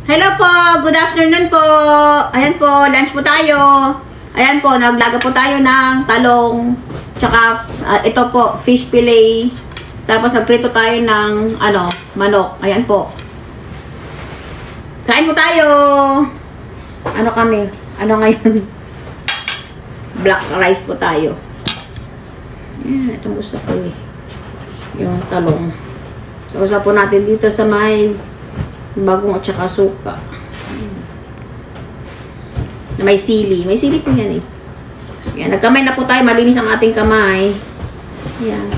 Hello po, good afternoon po. Ayan po, lunch po tayo. Ayan po, naglaga po tayo ng talong. Tsaka ito po, fish fillet. Tapos nagprito tayo ng manok. Ayan po. Kain po tayo. Ano kami? Ano ngayon? Black rice po tayo. Ayan, itong gusto ko eh. Yung talong. So, usap po natin dito sa may bagong at saka suka. May sili. May sili po yan eh. Yan. Nagkamay na po tayo. Malinis ang ating kamay. Yan.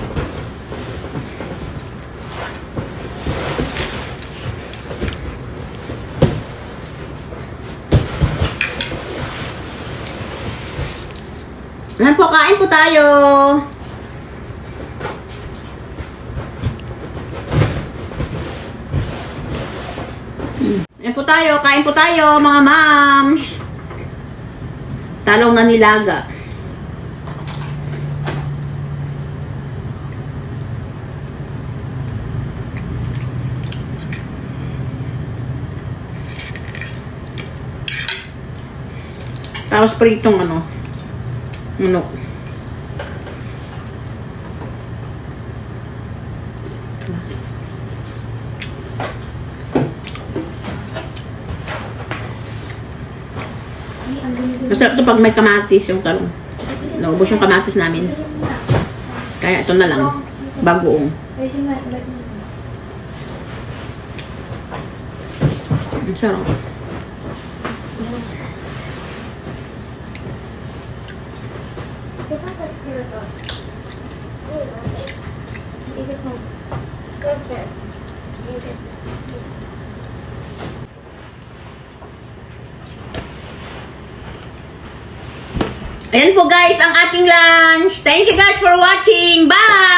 Yan po. Kain po tayo. Ayan po tayo, kain po tayo mga moms. Talong na nilaga. Tapos pritong manok. Masarap ito pag may kamatis yung talong. Naubos yung kamatis namin. Kaya ito na lang. Bagoong. Masarap. Ayan po guys, ang ating lunch. Thank you guys for watching. Bye!